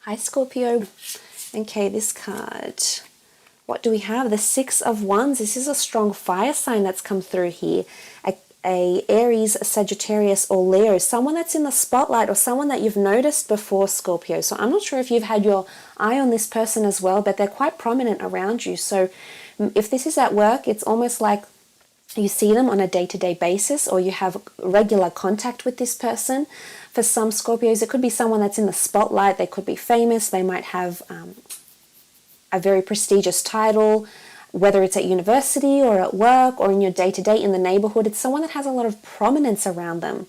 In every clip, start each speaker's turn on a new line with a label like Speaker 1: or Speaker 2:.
Speaker 1: Hi, Scorpio. Okay, this card. What do we have? The Six of Wands. This is a strong fire sign that's come through here. A Aries, a Sagittarius, or Leo. Someone that's in the spotlight or someone that you've noticed before, Scorpio. So I'm not sure if you've had your eye on this person as well, but they're quite prominent around you. So if this is at work, it's almost like you see them on a day-to-day basis, or you have regular contact with this person. For some Scorpios, it could be someone that's in the spotlight. They could be famous. They might have a very prestigious title, whether it's at university or at work or in your day-to-day in the neighborhood. It's someone that has a lot of prominence around them.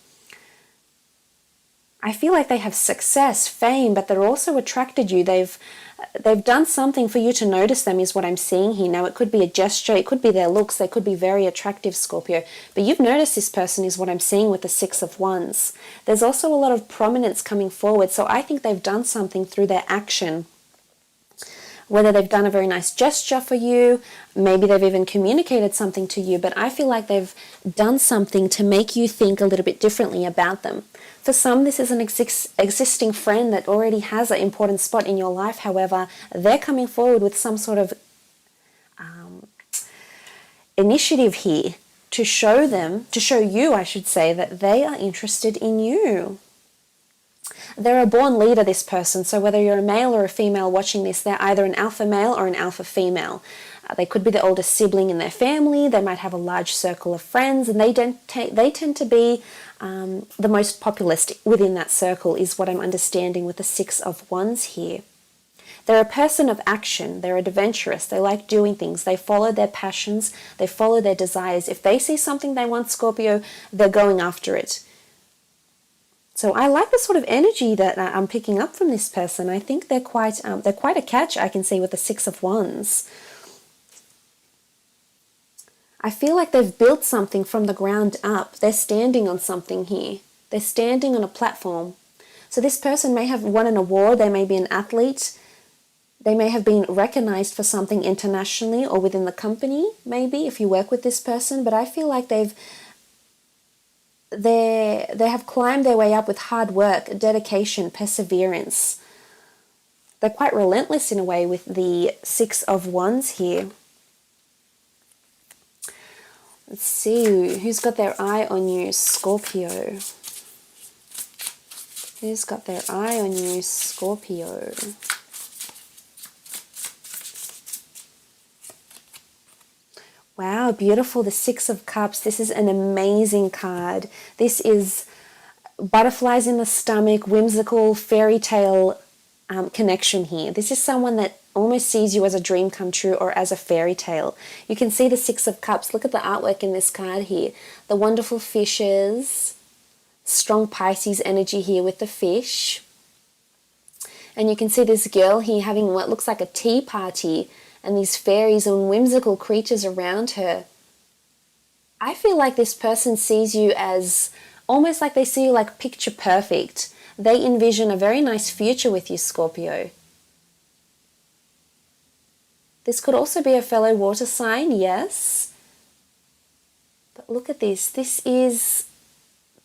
Speaker 1: I feel like they have success, fame, but they're also attracted you. They've done something for you to notice them, is what I'm seeing here. Now, it could be a gesture, it could be their looks, they could be very attractive, Scorpio, but you've noticed this person, is what I'm seeing with the Six of Wands. There's also a lot of prominence coming forward, so I think they've done something through their action. Whether they've done a very nice gesture for you, maybe they've even communicated something to you, but I feel like they've done something to make you think a little bit differently about them. For some, this is an existing friend that already has an important spot in your life. However, they're coming forward with some sort of initiative here to show you, I should say, that they are interested in you. They're a born leader, this person, so whether you're a male or a female watching this, they're either an alpha male or an alpha female. They could be the oldest sibling in their family, they might have a large circle of friends, and they tend to be the most populist within that circle, is what I'm understanding with the Six of Wands here. They're a person of action, they're adventurous, they like doing things, they follow their passions, they follow their desires. If they see something they want, Scorpio, they're going after it. So I like the sort of energy that I'm picking up from this person. I think they're quite a catch, I can see, with the Six of Wands. I feel like they've built something from the ground up. They're standing on something here. They're standing on a platform. So this person may have won an award. They may be an athlete. They may have been recognized for something internationally or within the company, maybe, if you work with this person. But I feel like they have climbed their way up with hard work, dedication, perseverance. They're quite relentless in a way with the Six of Wands here. Let's see, who's got their eye on you, Scorpio? Who's got their eye on you, Scorpio? Wow, beautiful, the Six of Cups. This is an amazing card. This is butterflies in the stomach, whimsical fairy tale connection here. This is someone that almost sees you as a dream come true or as a fairy tale. You can see the Six of Cups. Look at the artwork in this card here. The wonderful fishes, strong Pisces energy here with the fish. And you can see this girl here having what looks like a tea party, and these fairies and whimsical creatures around her. I feel like this person sees you as almost like they see you like picture perfect. They envision a very nice future with you, Scorpio. This could also be a fellow water sign, yes. But look at this. This is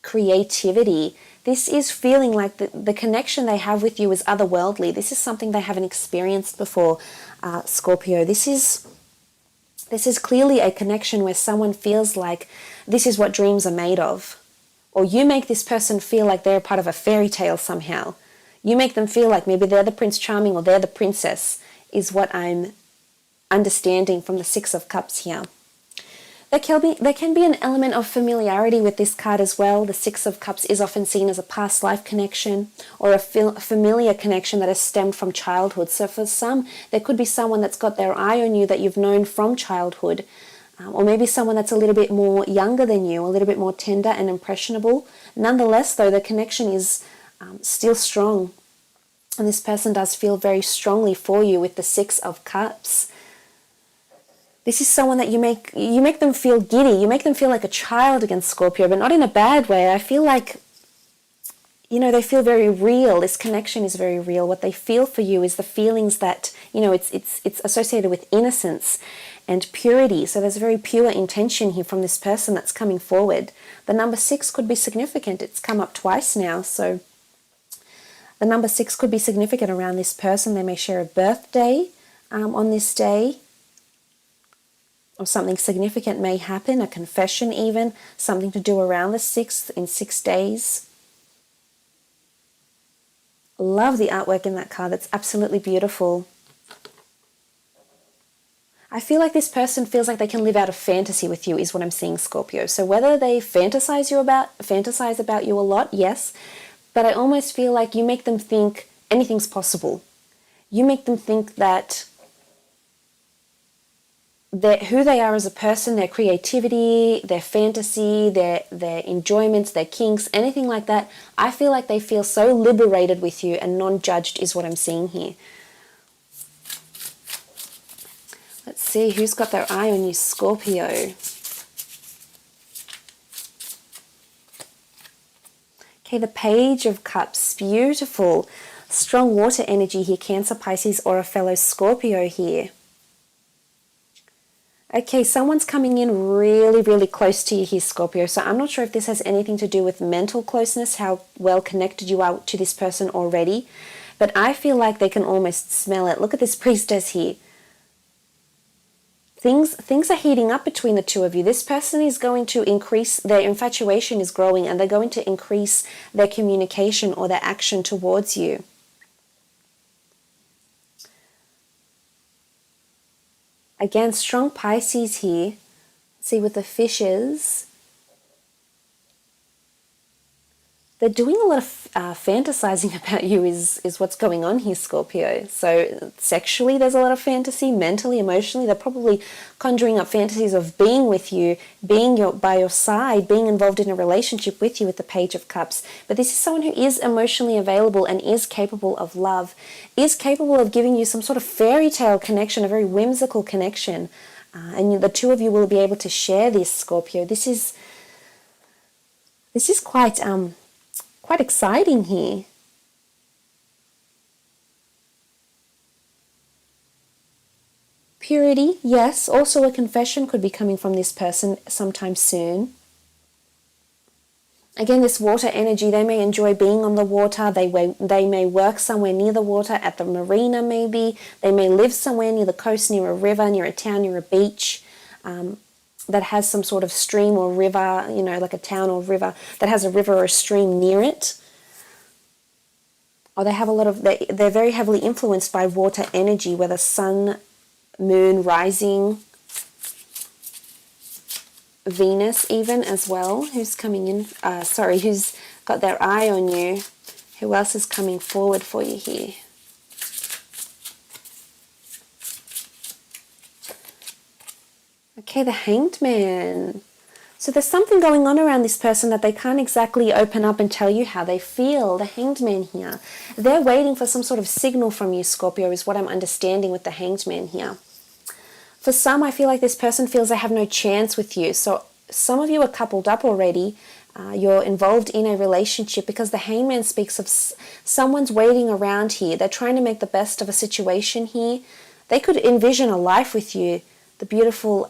Speaker 1: creativity. This is feeling like the connection they have with you is otherworldly. This is something they haven't experienced before, Scorpio. This is clearly a connection where someone feels like this is what dreams are made of. Or you make this person feel like they're part of a fairy tale somehow. You make them feel like maybe they're the Prince Charming or they're the princess, is what I'm understanding from the Six of Cups here. There can be an element of familiarity with this card as well. The Six of Cups is often seen as a past life connection or a familiar connection that has stemmed from childhood. So for some, there could be someone that's got their eye on you that you've known from childhood, or maybe someone that's a little bit more younger than you, a little bit more tender and impressionable. Nonetheless, though, the connection is still strong, and this person does feel very strongly for you with the Six of Cups. This is someone that you make them feel giddy. You make them feel like a child against Scorpio, but not in a bad way. I feel like, they feel very real. This connection is very real. What they feel for you is the feelings that, it's associated with innocence and purity. So there's a very pure intention here from this person that's coming forward. The number 6 could be significant. It's come up twice now. So The number 6 could be significant around this person. They may share a birthday on this day, or something significant may happen, a confession even, something to do around the 6th in 6 days. Love the artwork in that card. That's absolutely beautiful. I feel like this person feels like they can live out a fantasy with you is what I'm seeing, Scorpio. So whether they fantasize about you a lot, yes, but I almost feel like you make them think anything's possible. You make them think that who they are as a person, their creativity, their fantasy, their enjoyments, their kinks, anything like that, I feel like they feel so liberated with you and non-judged is what I'm seeing here. Let's see who's got their eye on you, Scorpio. Okay, the Page of Cups, beautiful. Strong water energy here, Cancer, Pisces, or a fellow Scorpio here. Okay, someone's coming in really, really close to you here, Scorpio. So I'm not sure if this has anything to do with mental closeness, how well connected you are to this person already. But I feel like they can almost smell it. Look at this Priestess here. Things are heating up between the two of you. This person is going to increase, their infatuation is growing, and they're going to increase their communication or their action towards you. Again, strong Pisces here. See with the fishes. They're doing a lot of fantasizing about you is what's going on here, Scorpio. So sexually, there's a lot of fantasy. Mentally, emotionally, they're probably conjuring up fantasies of being with you, being by your side, being involved in a relationship with you with the Page of Cups. But this is someone who is emotionally available and is capable of love, is capable of giving you some sort of fairy tale connection, a very whimsical connection. And the two of you will be able to share this, Scorpio. This is quite exciting here. Purity, yes. Also a confession could be coming from this person sometime soon. Again, this water energy, they may enjoy being on the water. They may work somewhere near the water, at the marina maybe. They may live somewhere near the coast, near a river, near a town, near a beach. That has some sort of stream or river, like a town or river that has a river or a stream near it. Or they have they're very heavily influenced by water energy, whether sun, moon, rising, Venus even as well, who's coming in, who's got their eye on you. Who else is coming forward for you here? Okay, the Hanged Man. So there's something going on around this person that they can't exactly open up and tell you how they feel. The Hanged Man here. They're waiting for some sort of signal from you, Scorpio, is what I'm understanding with the Hanged Man here. For some, I feel like this person feels they have no chance with you. So some of you are coupled up already. You're involved in a relationship because the Hanged Man speaks of someone's waiting around here. They're trying to make the best of a situation here. They could envision a life with you. The beautiful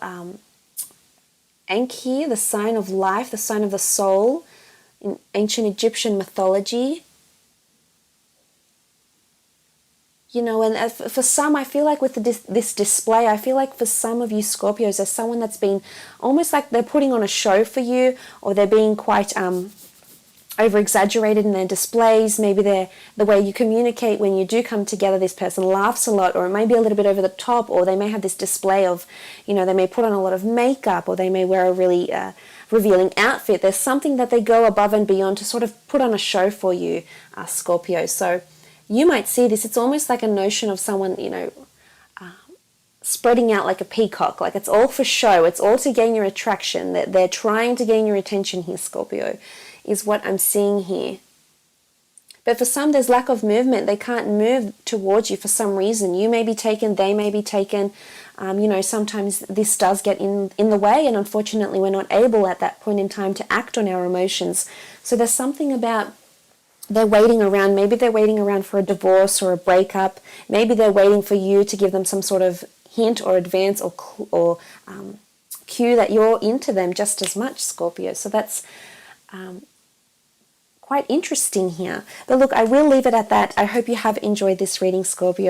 Speaker 1: Ankh here, the sign of life, the sign of the soul in ancient Egyptian mythology. And for some, I feel like with this display, I feel like for some of you Scorpios, there's someone that's been almost like they're putting on a show for you, or they're being quite over-exaggerated in their displays. Maybe the way you communicate when you do come together, this person laughs a lot, or it may be a little bit over the top, or they may have this display of, they may put on a lot of makeup, or they may wear a really revealing outfit. There's something that they go above and beyond to sort of put on a show for you, Scorpio. So you might see this, it's almost like a notion of someone, spreading out like a peacock, like it's all for show, it's all to gain your attraction, that they're trying to gain your attention here, Scorpio, is what I'm seeing here. But for some, there's lack of movement. They can't move towards you for some reason. You may be taken, they may be taken. Sometimes this does get in the way, and unfortunately we're not able at that point in time to act on our emotions. So there's something about they're waiting around. Maybe they're waiting around for a divorce or a breakup. Maybe they're waiting for you to give them some sort of hint or advance or cue that you're into them just as much, Scorpio. So that's quite interesting here. But look, I will leave it at that. I hope you have enjoyed this reading, Scorpio.